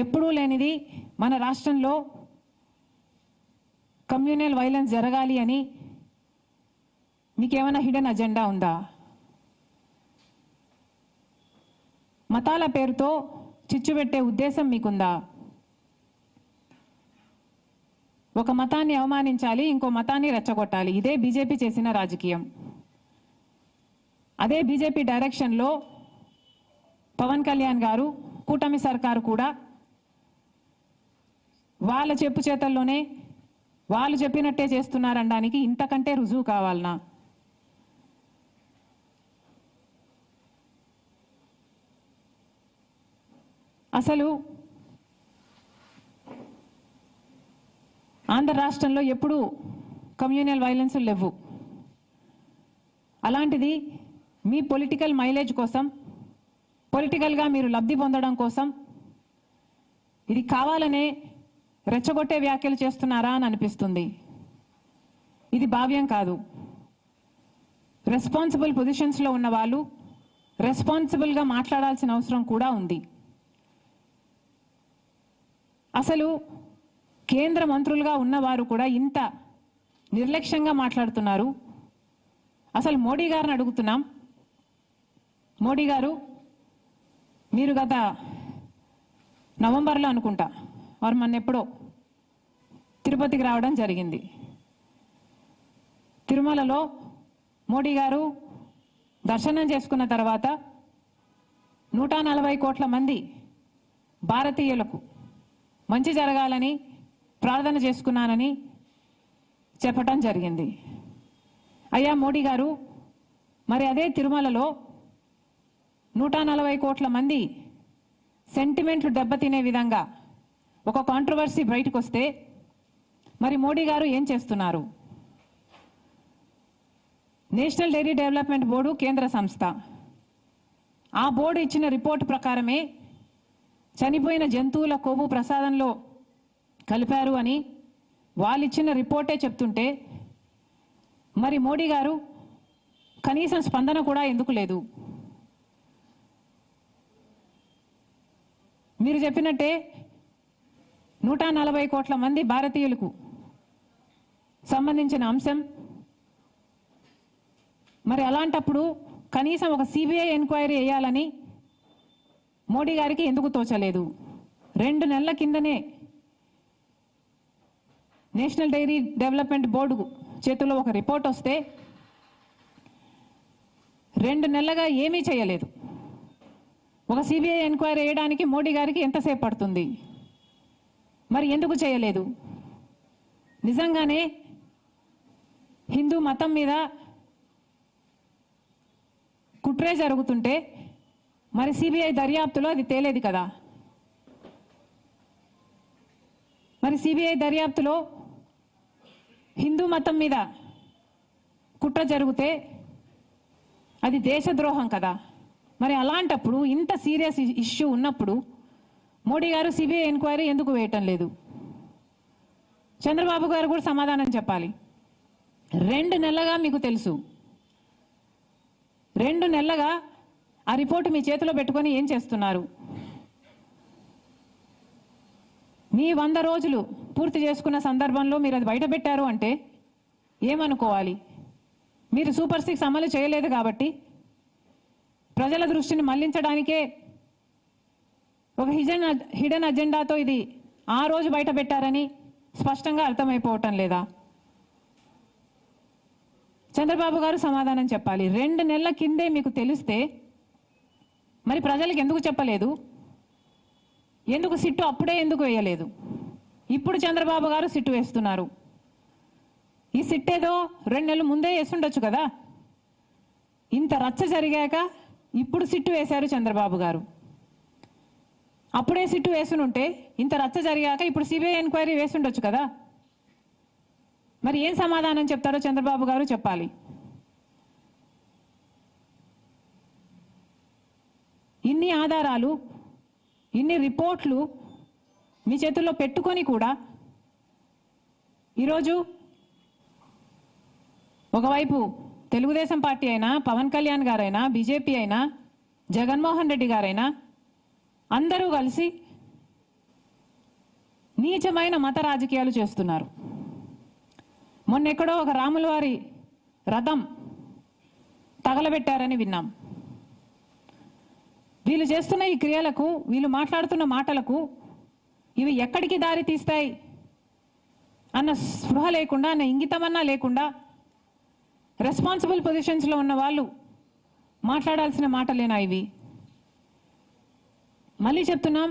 ఎప్పుడూ లేనిది మన రాష్ట్రంలో కమ్యూనల్ వైలెన్స్ జరగాలి అని మీకేమైనా హిడెన్ అజెండా ఉందా? మతాల పేరుతో చిచ్చుపెట్టే ఉద్దేశం మీకుందా? ఒక మతాన్ని అవమానించాలి, ఇంకో మతాన్ని రెచ్చగొట్టాలి. ఇదే బీజేపీ చేసిన రాజకీయం. అదే బీజేపీ డైరెక్షన్లో పవన్ కళ్యాణ్ గారు, కూటమి సర్కారు కూడా వాళ్ళ చెప్పు చేతల్లోనే వాళ్ళు చెప్పినట్టే చేస్తున్నారనడానికి ఇంతకంటే రుజువు కావాలనా? అసలు ఆంధ్ర రాష్ట్రంలో ఎప్పుడూ కమ్యూనల్ వైలెన్స్ లేవు. అలాంటిది మీ పొలిటికల్ మైలేజ్ కోసం, పొలిటికల్గా మీరు లబ్ధి పొందడం కోసం ఇది కావాలనే రెచ్చగొట్టే వ్యాఖ్యలు చేస్తున్నారా అని అనిపిస్తుంది. ఇది భావ్యం కాదు. రెస్పాన్సిబుల్ పొజిషన్స్లో ఉన్న వాళ్ళు రెస్పాన్సిబుల్గా మాట్లాడాల్సిన అవసరం కూడా ఉంది. అసలు కేంద్ర మంత్రులుగా ఉన్నవారు కూడా ఇంత నిర్లక్ష్యంగా మాట్లాడుతున్నారు. అసలు మోడీ గారిని అడుగుతున్నాం, మోడీ గారు మీరు గత నవంబర్లో అనుకుంటా వారు మొన్నెప్పుడో తిరుపతికి రావడం జరిగింది. తిరుమలలో మోడీ గారు దర్శనం చేసుకున్న తర్వాత 140 కోట్ల మంది భారతీయులకు మంచి జరగాలని ప్రార్థన చేసుకున్నానని చెప్పటం జరిగింది. అయ్యా మోడీ గారు, మరి అదే తిరుమలలో 140 కోట్ల మంది సెంటిమెంట్లు దెబ్బతినే విధంగా ఒక కాంట్రవర్సీ బయటకు వస్తే మరి మోడీ గారు ఏం చేస్తున్నారు? నేషనల్ డైరీ డెవలప్మెంట్ బోర్డు కేంద్ర సంస్థ. ఆ బోర్డు ఇచ్చిన రిపోర్టు ప్రకారమే చనిపోయిన జంతువుల కొవ్వు ప్రసాదంలో కలిపారు అని వాళ్ళు ఇచ్చిన రిపోర్టే చెప్తుంటే మరి మోడీ గారు కనీసం స్పందన కూడా ఎందుకు లేదు? మీరు చెప్పినట్టే 140 కోట్ల మంది భారతీయులకు సంబంధించిన అంశం. మరి అలాంటప్పుడు కనీసం ఒక సిబిఐ ఎంక్వైరీ వేయాలని మోడీ గారికి ఎందుకు తోచలేదు? 2 నెలల కిందనే నేషనల్ డైరీ డెవలప్మెంట్ బోర్డు చేతుల్లో ఒక రిపోర్ట్ వస్తే 2 నెలలుగా ఏమీ చేయలేదు. ఒక సిబిఐ ఎంక్వైరీ వేయడానికి మోడీ గారికి ఎంతసేపు పడుతుంది? మరి ఎందుకు చేయలేదు? నిజంగానే హిందూ మతం మీద కుట్రే జరుగుతుంటే మరి సిబిఐ దర్యాప్తులో అది తేలేది కదా? మరి సిబిఐ దర్యాప్తులో హిందూ మతం మీద కుట్ర జరిగితే అది దేశద్రోహం కదా? మరి అలాంటప్పుడు ఇంత సీరియస్ ఇష్యూ ఉన్నప్పుడు మోడీ గారు సిబిఐ ఎంక్వైరీ ఎందుకు వేయటం లేదు? చంద్రబాబు గారు కూడా సమాధానం చెప్పాలి. 2 నెలలుగా మీకు తెలుసు, 2 నెలలుగా ఆ రిపోర్టు మీ చేతిలో పెట్టుకొని ఏం చేస్తున్నారు? మీ 100 రోజులు పూర్తి చేసుకున్న సందర్భంలో మీరు అది బయట పెట్టారు అంటే ఏమనుకోవాలి? మీరు సూపర్ 6 అమలు చేయలేదు కాబట్టి ప్రజల దృష్టిని మళ్లించడానికే ఒక హిడెన్ అజెండాతో ఇది ఆ రోజు బయట పెట్టారని స్పష్టంగా అర్థమైపోవటం లేదా? చంద్రబాబు గారు సమాధానం చెప్పాలి. 2 నెలల కిందే మీకు తెలిస్తే మరి ప్రజలకు ఎందుకు చెప్పలేదు? ఎందుకు సిట్టు అప్పుడే ఎందుకు వేయలేదు? ఇప్పుడు చంద్రబాబు గారు సిట్టు వేస్తున్నారు. ఈ సిట్టేదో 2 నెలలు ముందే వేస్తుండొచ్చు కదా? ఇంత రచ్చ జరిగాక ఇప్పుడు సిట్టు వేశారు చంద్రబాబు గారు. అప్పుడే సిట్టు వేసునుంటే ఇంత రచ్చ జరిగాక ఇప్పుడు సిబిఐ ఎంక్వైరీ వేస్తుండొచ్చు కదా? మరి ఏం సమాధానం చెప్తారో చంద్రబాబు గారు చెప్పాలి. ఇన్ని ఆధారాలు, ఇన్ని రిపోర్ట్లు మీ చేతుల్లో పెట్టుకొని కూడా ఈరోజు ఒకవైపు తెలుగుదేశం పార్టీ అయినా, పవన్ కళ్యాణ్ గారైనా, బీజేపీ అయినా, జగన్మోహన్ రెడ్డి గారైనా అందరూ కలిసి నీచమైన మత రాజకీయాలు చేస్తున్నారు. మొన్నెక్కడో ఒక రాముల వారి రథం తగలబెట్టారని విన్నాం. వీళ్ళు చేస్తున్న ఈ క్రియలకు, వీళ్ళు మాట్లాడుతున్న మాటలకు ఇవి ఎక్కడికి దారి తీస్తాయి అన్న స్పృహ లేకుండా, అన్న ఇంగితమన్నా లేకుండా రెస్పాన్సిబుల్ పొజిషన్స్లో ఉన్న వాళ్ళు మాట్లాడాల్సిన మాటలేనా ఇవి? మళ్ళీ చెప్తున్నాం,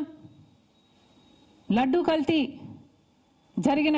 లడ్డూ కల్తీ జరిగిన